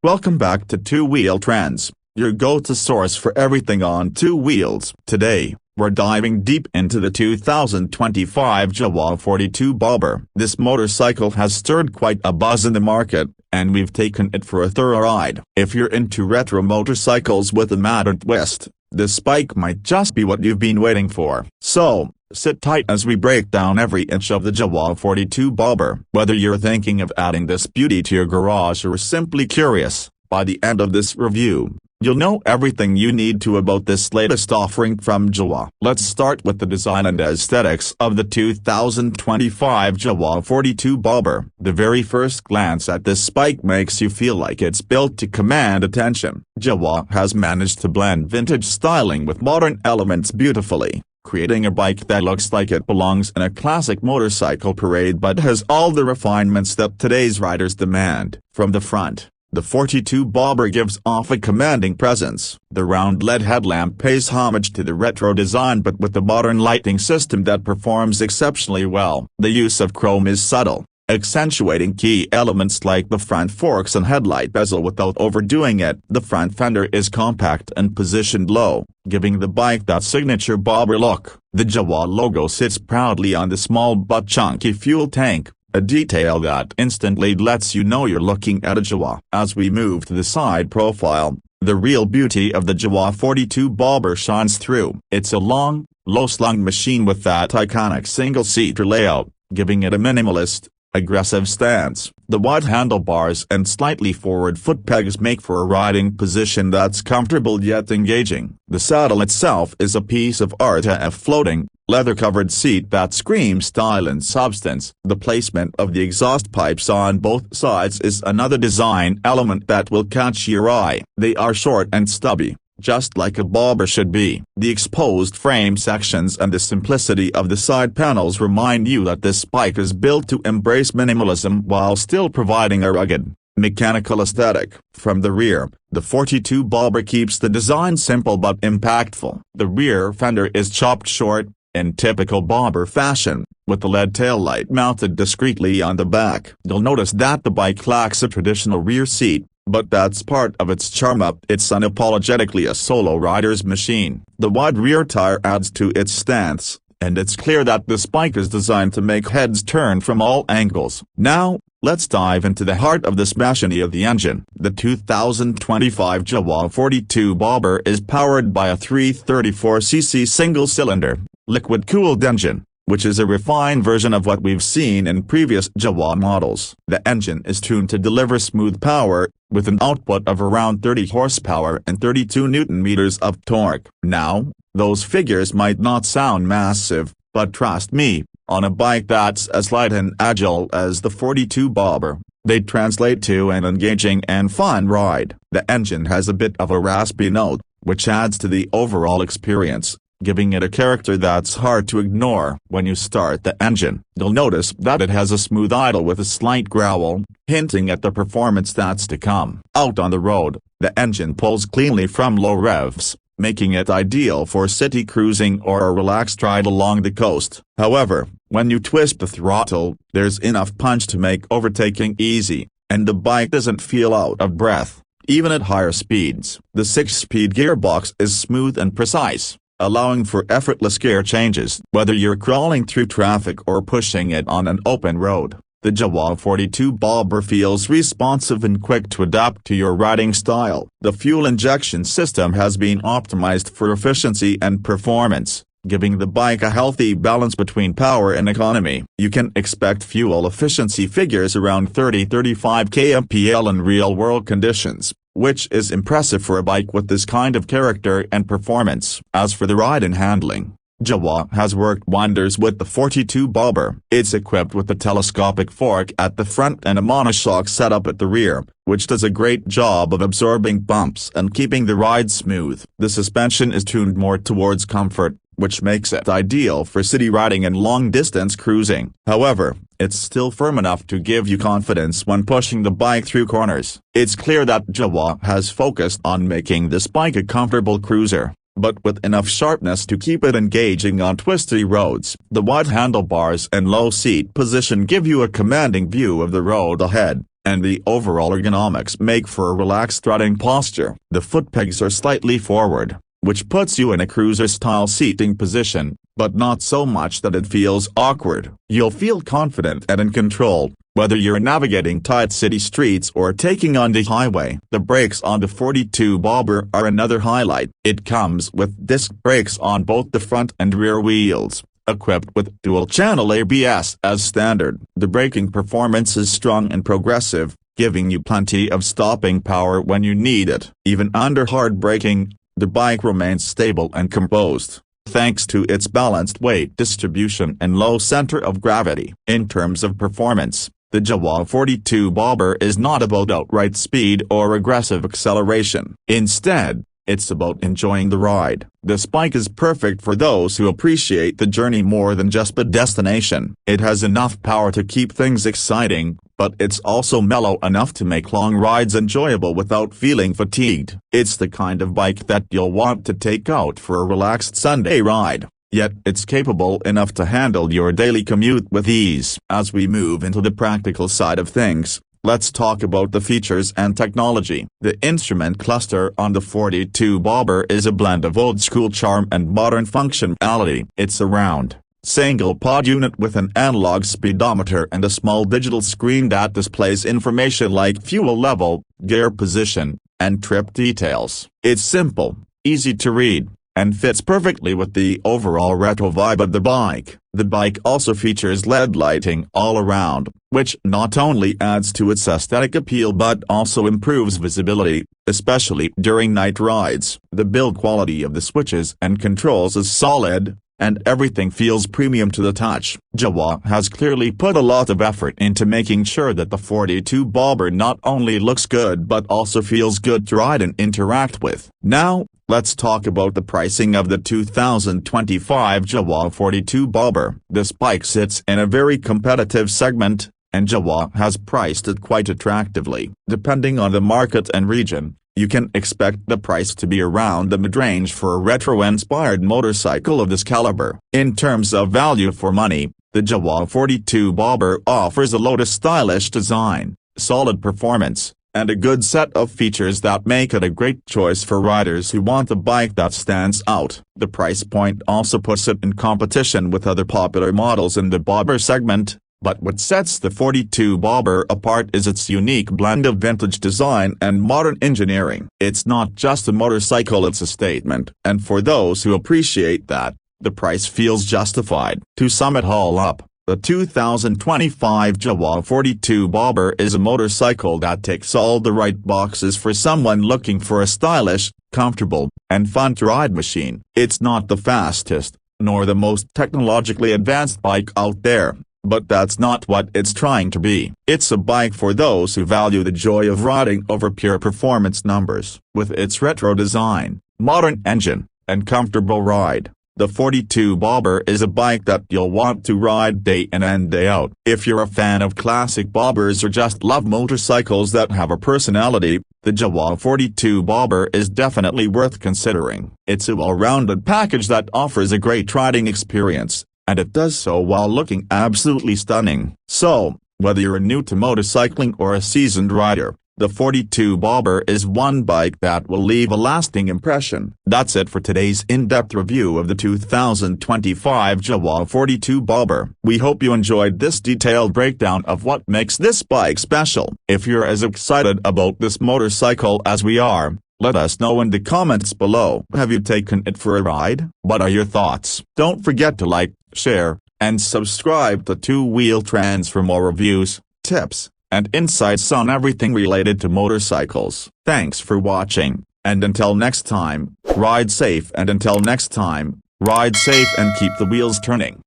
Welcome back to Two Wheel Trends, your go-to source for everything on two wheels. Today, we're diving deep into the 2025 Jawa 42 Bobber. This motorcycle has stirred quite a buzz in the market, and we've taken it for a thorough ride. If you're into retro motorcycles with a modern twist, this bike might just be what you've been waiting for. So, sit tight as we break down every inch of the Jawa 42 Bobber. Whether you're thinking of adding this beauty to your garage or simply curious, by the end of this review, you'll know everything you need to about this latest offering from Jawa. Let's start with the design and aesthetics of the 2025 Jawa 42 Bobber. The very first glance at this bike makes you feel like it's built to command attention. Jawa has managed to blend vintage styling with modern elements beautifully, creating a bike that looks like it belongs in a classic motorcycle parade but has all the refinements that today's riders demand. From the front, the 42 Bobber gives off a commanding presence. The round LED headlamp pays homage to the retro design but with a modern lighting system that performs exceptionally well. The use of chrome is subtle, accentuating key elements like the front forks and headlight bezel without overdoing it. The front fender is compact and positioned low, giving the bike that signature bobber look. The Jawa logo sits proudly on the small but chunky fuel tank, a detail that instantly lets you know you're looking at a Jawa. As we move to the side profile, the real beauty of the Jawa 42 Bobber shines through. It's a long, low-slung machine with that iconic single-seater layout, giving it a minimalist, aggressive stance. The wide handlebars and slightly forward foot pegs make for a riding position that's comfortable yet engaging. The saddle itself is a piece of art, a floating, leather-covered seat that screams style and substance. The placement of the exhaust pipes on both sides is another design element that will catch your eye. They are short and stubby, just like a bobber should be. The exposed frame sections and the simplicity of the side panels remind you that this bike is built to embrace minimalism while still providing a rugged, mechanical aesthetic. From the rear, the 42 Bobber keeps the design simple but impactful. The rear fender is chopped short, in typical bobber fashion, with the LED taillight mounted discreetly on the back. You'll notice that the bike lacks a traditional rear seat, but that's part of its charm. It's unapologetically a solo rider's machine. The wide rear tire adds to its stance, and it's clear that this bike is designed to make heads turn from all angles. Now, let's dive into the heart of this machine of the engine. The 2025 Jawa 42 Bobber is powered by a 334cc single-cylinder, liquid-cooled engine, which is a refined version of what we've seen in previous Jawa models. The engine is tuned to deliver smooth power, with an output of around 30 horsepower and 32 Nm of torque. Now, those figures might not sound massive, but trust me, on a bike that's as light and agile as the 42 Bobber, they translate to an engaging and fun ride. The engine has a bit of a raspy note, which adds to the overall experience, giving it a character that's hard to ignore. When you start the engine, you'll notice that it has a smooth idle with a slight growl, hinting at the performance that's to come. Out on the road, the engine pulls cleanly from low revs, making it ideal for city cruising or a relaxed ride along the coast. However, when you twist the throttle, there's enough punch to make overtaking easy, and the bike doesn't feel out of breath, even at higher speeds. The 6-speed gearbox is smooth and precise, allowing for effortless gear changes. Whether you're crawling through traffic or pushing it on an open road, the Jawa 42 Bobber feels responsive and quick to adapt to your riding style. The fuel injection system has been optimized for efficiency and performance, giving the bike a healthy balance between power and economy. You can expect fuel efficiency figures around 30–35 kmpl in real-world conditions, which is impressive for a bike with this kind of character and performance. As for the ride and handling, Jawa has worked wonders with the 42 Bobber. It's equipped with a telescopic fork at the front and a monoshock setup at the rear, which does a great job of absorbing bumps and keeping the ride smooth. The suspension is tuned more towards comfort, which makes it ideal for city riding and long-distance cruising. However, it's still firm enough to give you confidence when pushing the bike through corners. It's clear that Jawa has focused on making this bike a comfortable cruiser, but with enough sharpness to keep it engaging on twisty roads. The wide handlebars and low seat position give you a commanding view of the road ahead, and the overall ergonomics make for a relaxed strutting posture. The foot pegs are slightly forward, which puts you in a cruiser-style seating position, but not so much that it feels awkward. You'll feel confident and in control, whether you're navigating tight city streets or taking on the highway. The brakes on the 42 Bobber are another highlight. It comes with disc brakes on both the front and rear wheels, equipped with dual-channel ABS as standard. The braking performance is strong and progressive, giving you plenty of stopping power when you need it. Even under hard braking, the bike remains stable and composed, thanks to its balanced weight distribution and low center of gravity. In terms of performance, the Jawa 42 Bobber is not about outright speed or aggressive acceleration. Instead, it's about enjoying the ride. This bike is perfect for those who appreciate the journey more than just the destination. It has enough power to keep things exciting, but it's also mellow enough to make long rides enjoyable without feeling fatigued. It's the kind of bike that you'll want to take out for a relaxed Sunday ride, yet it's capable enough to handle your daily commute with ease. As we move into the practical side of things, let's talk about the features and technology. The instrument cluster on the 42 Bobber is a blend of old-school charm and modern functionality. It's a round, single-pod unit with an analog speedometer and a small digital screen that displays information like fuel level, gear position, and trip details. It's simple, easy to read, and fits perfectly with the overall retro vibe of the bike. The bike also features LED lighting all around, which not only adds to its aesthetic appeal but also improves visibility, especially during night rides. The build quality of the switches and controls is solid, and everything feels premium to the touch. Jawa has clearly put a lot of effort into making sure that the 42 Bobber not only looks good but also feels good to ride and interact with. Now, let's talk about the pricing of the 2025 Jawa 42 Bobber. This bike sits in a very competitive segment, and Jawa has priced it quite attractively. Depending on the market and region, you can expect the price to be around the mid-range for a retro-inspired motorcycle of this caliber. In terms of value for money, the Jawa 42 Bobber offers a low-to stylish design, solid performance, and a good set of features that make it a great choice for riders who want a bike that stands out. The price point also puts it in competition with other popular models in the Bobber segment, but what sets the 42 Bobber apart is its unique blend of vintage design and modern engineering. It's not just a motorcycle, it's a statement, and for those who appreciate that, the price feels justified. To sum it all up, the 2025 Jawa 42 Bobber is a motorcycle that ticks all the right boxes for someone looking for a stylish, comfortable, and fun-to-ride machine. It's not the fastest, nor the most technologically advanced bike out there, but that's not what it's trying to be. It's a bike for those who value the joy of riding over pure performance numbers. With its retro design, modern engine, and comfortable ride, the 42 Bobber is a bike that you'll want to ride day in and day out. If you're a fan of classic bobbers or just love motorcycles that have a personality, the Jawa 42 Bobber is definitely worth considering. It's a well-rounded package that offers a great riding experience, and it does so while looking absolutely stunning. So, whether you're new to motorcycling or a seasoned rider, the 42 Bobber is one bike that will leave a lasting impression. That's it for today's in-depth review of the 2025 Jawa 42 Bobber. We hope you enjoyed this detailed breakdown of what makes this bike special. If you're as excited about this motorcycle as we are, let us know in the comments below. Have you taken it for a ride? What are your thoughts? Don't forget to like, share, and subscribe to Two Wheel Trends for more reviews, tips, and insights on everything related to motorcycles. Thanks for watching, and until next time, ride safe and keep the wheels turning.